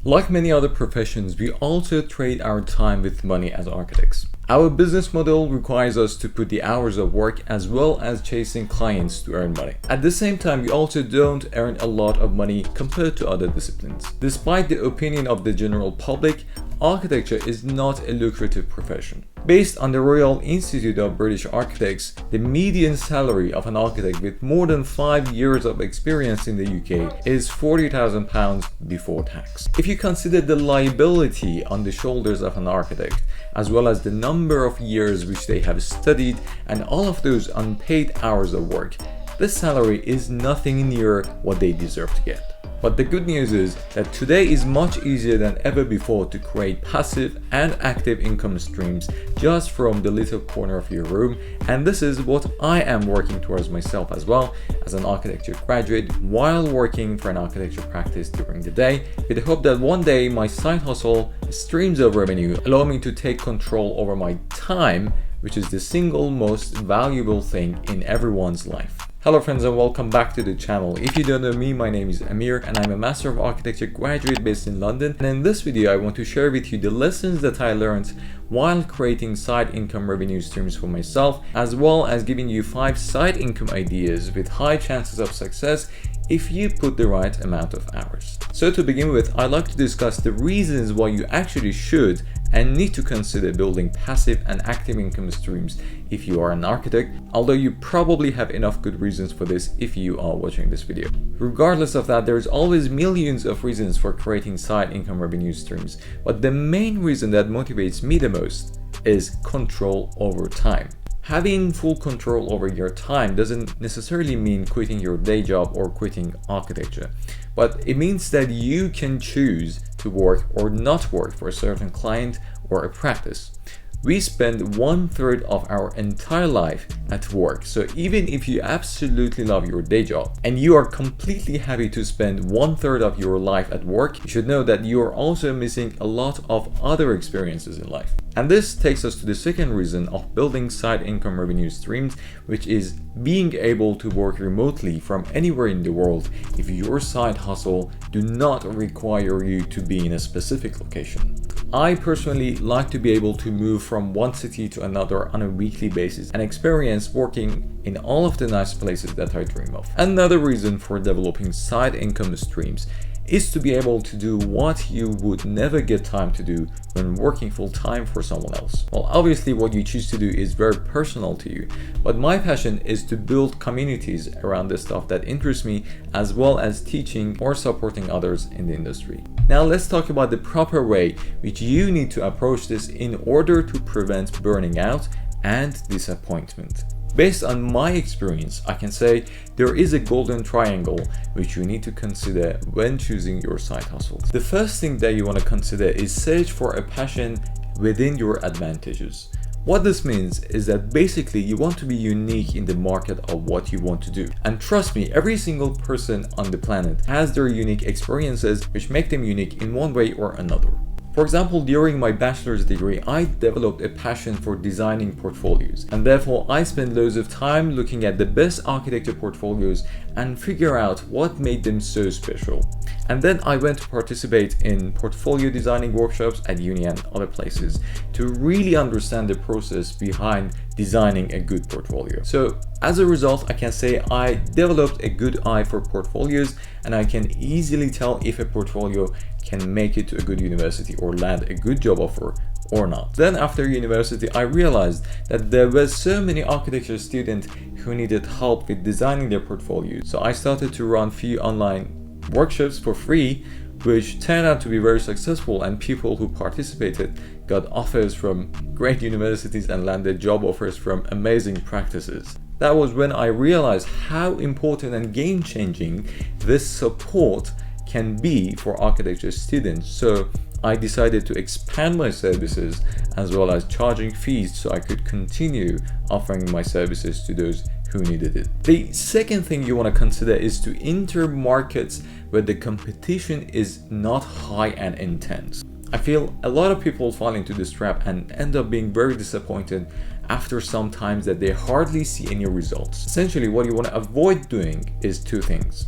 Like many other professions, we also trade our time with money as architects. Our business model requires us to put the hours of work as well as chasing clients to earn money. At the same time, we also don't earn a lot of money compared to other disciplines. Despite the opinion of the general public, architecture is not a lucrative profession. Based on the Royal Institute of British Architects, the median salary of an architect with more than 5 years of experience in the UK is £40,000 before tax. If you consider the liability on the shoulders of an architect, as well as the number of years which they have studied and all of those unpaid hours of work, this salary is nothing near what they deserve to get. But the good news is that today is much easier than ever before to create passive and active income streams just from the little corner of your room, and this is what I am working towards myself as well as an architecture graduate while working for an architecture practice during the day, with the hope that one day my side hustle streams of revenue allow me to take control over my time, which is the single most valuable thing in everyone's life. Hello friends and welcome back to the channel. If you don't know me, my name is Amir and I'm a Master of Architecture graduate based in London, and in this video I want to share with you the lessons that I learned while creating side income revenue streams for myself, as well as giving you 5 side income ideas with high chances of success if you put the right amount of hours. So to begin with, I'd like to discuss the reasons why you actually should and need to consider building passive and active income streams if you are an architect, although you probably have enough good reasons for this if you are watching this video. Regardless of that, there's always millions of reasons for creating side income revenue streams, but the main reason that motivates me the most is control over time. Having full control over your time doesn't necessarily mean quitting your day job or quitting architecture, but it means that you can choose to work or not work for a certain client or a practice. We spend 1/3 of our entire life at work, so even if you absolutely love your day job and you are completely happy to spend 1/3 of your life at work, you should know that you are also missing a lot of other experiences in life. And this takes us to the second reason of building side income revenue streams, which is being able to work remotely from anywhere in the world if your side hustle do not require you to be in a specific location. I personally like to be able to move from one city to another on a weekly basis and experience working in all of the nice places that I dream of. Another reason for developing side income streams is to be able to do what you would never get time to do when working full-time for someone else. Well, obviously what you choose to do is very personal to you, but my passion is to build communities around the stuff that interests me, as well as teaching or supporting others in the industry. Now let's talk about the proper way which you need to approach this in order to prevent burning out and disappointment. Based on my experience, I can say there is a golden triangle which you need to consider when choosing your side hustles. The first thing that you want to consider is search for a passion within your advantages. What this means is that basically you want to be unique in the market of what you want to do. And trust me, every single person on the planet has their unique experiences which make them unique in one way or another. For example, during my bachelor's degree, I developed a passion for designing portfolios, and therefore I spent loads of time looking at the best architecture portfolios and figure out what made them so special. And then I went to participate in portfolio designing workshops at uni and other places to really understand the process behind designing a good portfolio. So as a result, I can say I developed a good eye for portfolios, and I can easily tell if a portfolio can make it to a good university or land a good job offer or not. Then after university, I realized that there were so many architecture students who needed help with designing their portfolios. So I started to run few online workshops for free, which turned out to be very successful, and people who participated got offers from great universities and landed job offers from amazing practices. That was when I realized how important and game-changing this support can be for architecture students. So I decided to expand my services as well as charging fees so I could continue offering my services to those who needed it. The second thing you want to consider is to enter markets where the competition is not high and intense. I feel a lot of people fall into this trap and end up being very disappointed after some times that they hardly see any results. Essentially, what you want to avoid doing is two things.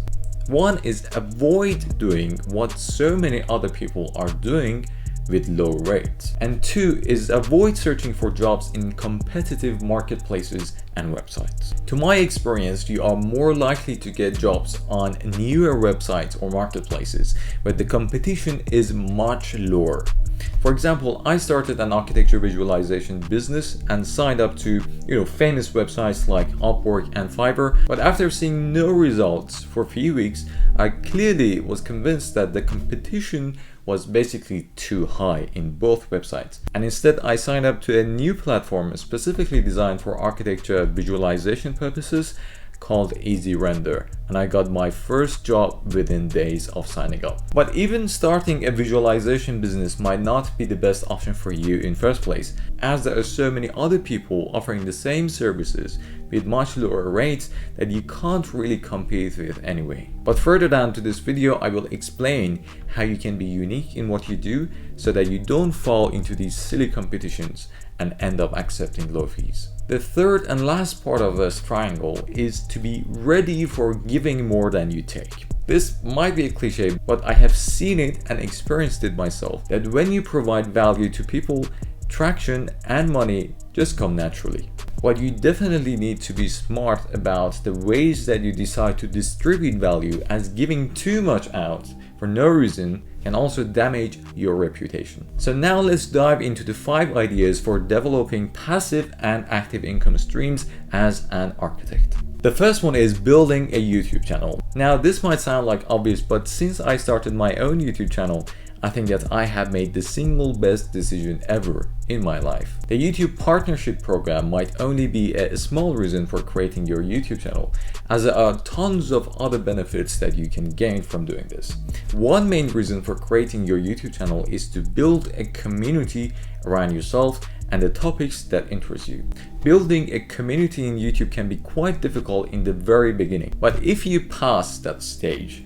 One is avoid doing what so many other people are doing with low rates. And two is avoid searching for jobs in competitive marketplaces and websites. To my experience, you are more likely to get jobs on newer websites or marketplaces where the competition is much lower. For example, I started an architecture visualization business and signed up to, famous websites like Upwork and Fiverr, but after seeing no results for a few weeks, I clearly was convinced that the competition was basically too high in both websites. And instead, I signed up to a new platform specifically designed for architecture visualization purposes called Easy Render, and I got my first job within days of signing up. But even starting a visualization business might not be the best option for you in first place, as there are so many other people offering the same services with much lower rates that you can't really compete with anyway. But further down to this video, I will explain how you can be unique in what you do so that you don't fall into these silly competitions and end up accepting low fees. The third and last part of this triangle is to be ready for giving more than you take. This might be a cliche, but I have seen it and experienced it myself, that when you provide value to people, traction and money just come naturally. What you definitely need to be smart about the ways that you decide to distribute value, as giving too much out for no reason can also damage your reputation. So now let's dive into the 5 ideas for developing passive and active income streams as an architect. The first one is building a YouTube channel. Now this might sound like obvious, but since I started my own YouTube channel, I think that I have made the single best decision ever in my life. The YouTube partnership program might only be a small reason for creating your YouTube channel, as there are tons of other benefits that you can gain from doing this. One main reason for creating your YouTube channel is to build a community around yourself and the topics that interest you. Building a community in YouTube can be quite difficult in the very beginning, but if you pass that stage,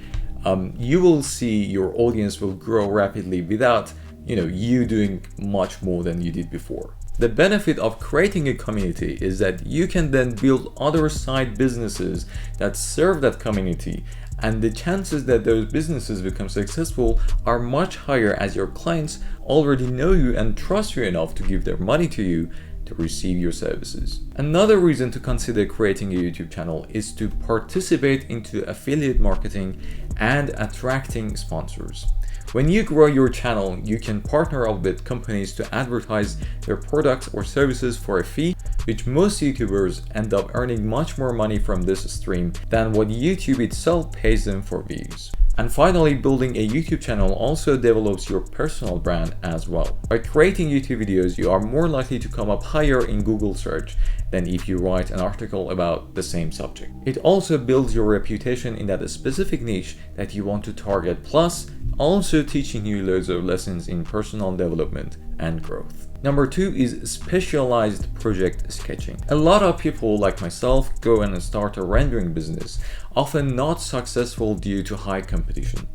you will see your audience will grow rapidly without you doing much more than you did before. The benefit of creating a community is that you can then build other side businesses that serve that community, and the chances that those businesses become successful are much higher, as your clients already know you and trust you enough to give their money to you to receive your services. Another reason to consider creating a YouTube channel is to participate into affiliate marketing and attracting sponsors. When you grow your channel, you can partner up with companies to advertise their products or services for a fee, which most YouTubers end up earning much more money from this stream than what YouTube itself pays them for views. And finally, building a YouTube channel also develops your personal brand as well. By creating YouTube videos, you are more likely to come up higher in Google search than if you write an article about the same subject. It also builds your reputation in that specific niche that you want to target, plus also teaching you loads of lessons in personal development and growth. Number 2 is specialized project sketching. A lot of people like myself go and start a rendering business, often not successful due to high competition.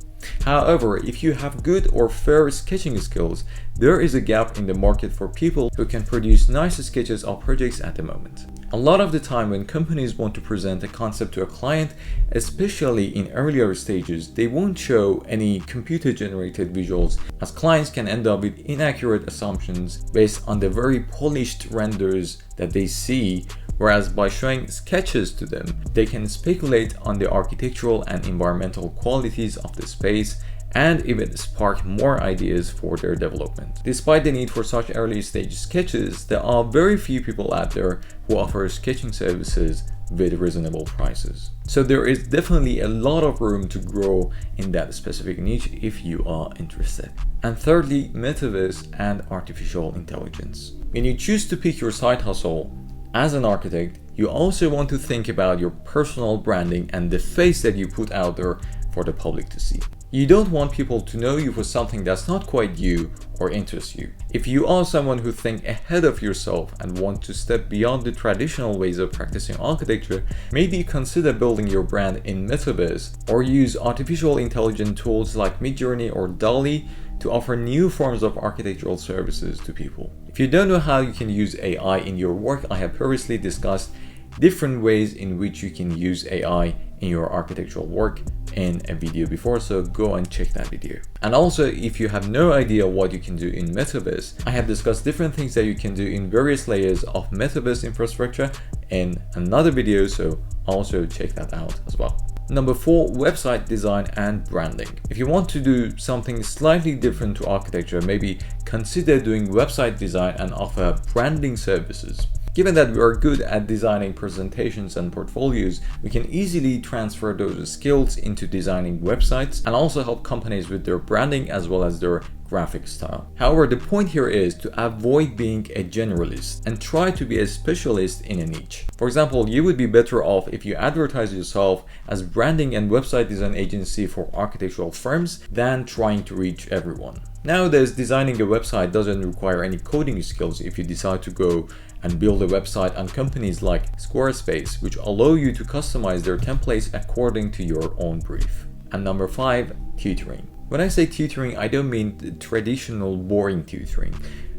However, if you have good or fair sketching skills, there is a gap in the market for people who can produce nice sketches of projects at the moment. A lot of the time when companies want to present a concept to a client, especially in earlier stages, they won't show any computer-generated visuals, as clients can end up with inaccurate assumptions based on the very polished renders that they see, whereas by showing sketches to them, they can speculate on the architectural and environmental qualities of the space and even spark more ideas for their development. Despite the need for such early stage sketches, there are very few people out there who offer sketching services with reasonable prices. So there is definitely a lot of room to grow in that specific niche if you are interested. And thirdly, metaverse and artificial intelligence. When you choose to pick your side hustle as an architect, you also want to think about your personal branding and the face that you put out there for the public to see. You don't want people to know you for something that's not quite you or interests you. If you are someone who thinks ahead of yourself and want to step beyond the traditional ways of practicing architecture, maybe consider building your brand in metaverse or use artificial intelligence tools like Midjourney or DALL-E to offer new forms of architectural services to people. If you don't know how you can use AI in your work, I have previously discussed different ways in which you can use AI in your architectural work in a video before, so go and check that video. And also, if you have no idea what you can do in Metaverse, I have discussed different things that you can do in various layers of Metaverse infrastructure in another video, so also check that out as well. Number 4, website design and branding. If you want to do something slightly different to architecture, maybe consider doing website design and offer branding services. Given that we are good at designing presentations and portfolios, we can easily transfer those skills into designing websites and also help companies with their branding as well as their graphic style. However, the point here is to avoid being a generalist and try to be a specialist in a niche. For example, you would be better off if you advertise yourself as branding and website design agency for architectural firms than trying to reach everyone. Nowadays, designing a website doesn't require any coding skills if you decide to go and build a website on companies like Squarespace, which allow you to customize their templates according to your own brief. And number 5, tutoring. When I say tutoring, I don't mean the traditional boring tutoring.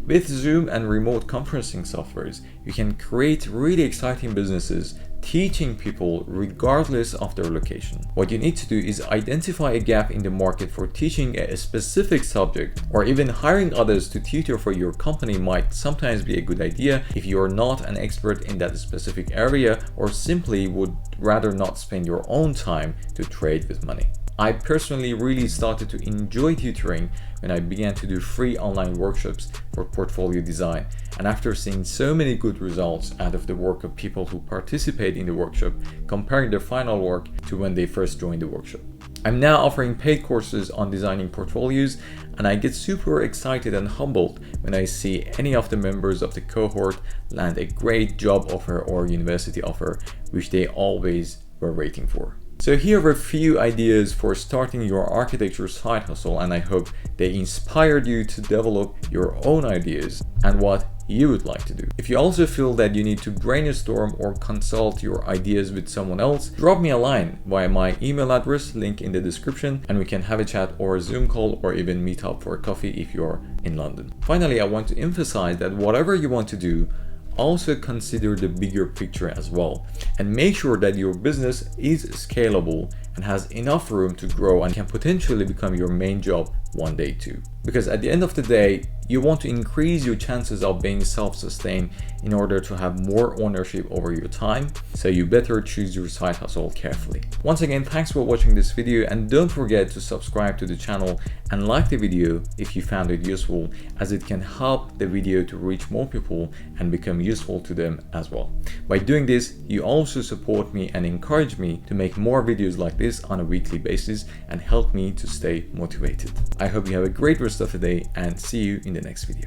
With Zoom and remote conferencing softwares, you can create really exciting businesses teaching people regardless of their location. What you need to do is identify a gap in the market for teaching a specific subject, or even hiring others to tutor for your company might sometimes be a good idea if you are not an expert in that specific area or simply would rather not spend your own time to trade with money. I personally really started to enjoy tutoring when I began to do free online workshops for portfolio design, and after seeing so many good results out of the work of people who participate in the workshop, comparing their final work to when they first joined the workshop. I'm now offering paid courses on designing portfolios, and I get super excited and humbled when I see any of the members of the cohort land a great job offer or university offer, which they always were waiting for. So here are a few ideas for starting your architecture side hustle, and I hope they inspired you to develop your own ideas and what you would like to do. If you also feel that you need to brainstorm or consult your ideas with someone else, drop me a line via my email address, link in the description, and we can have a chat or a Zoom call or even meet up for a coffee if you're in London. Finally, I want to emphasize that whatever you want to do, also consider the bigger picture as well, and make sure that your business is scalable and has enough room to grow and can potentially become your main job one day too. Because at the end of the day, you want to increase your chances of being self-sustained in order to have more ownership over your time, so you better choose your side hustle carefully. Once again, thanks for watching this video, and don't forget to subscribe to the channel and like the video if you found it useful, as it can help the video to reach more people and become useful to them as well. By doing this, you also support me and encourage me to make more videos like this on a weekly basis and help me to stay motivated. I hope you have a great rest of the day, and see you in the next video.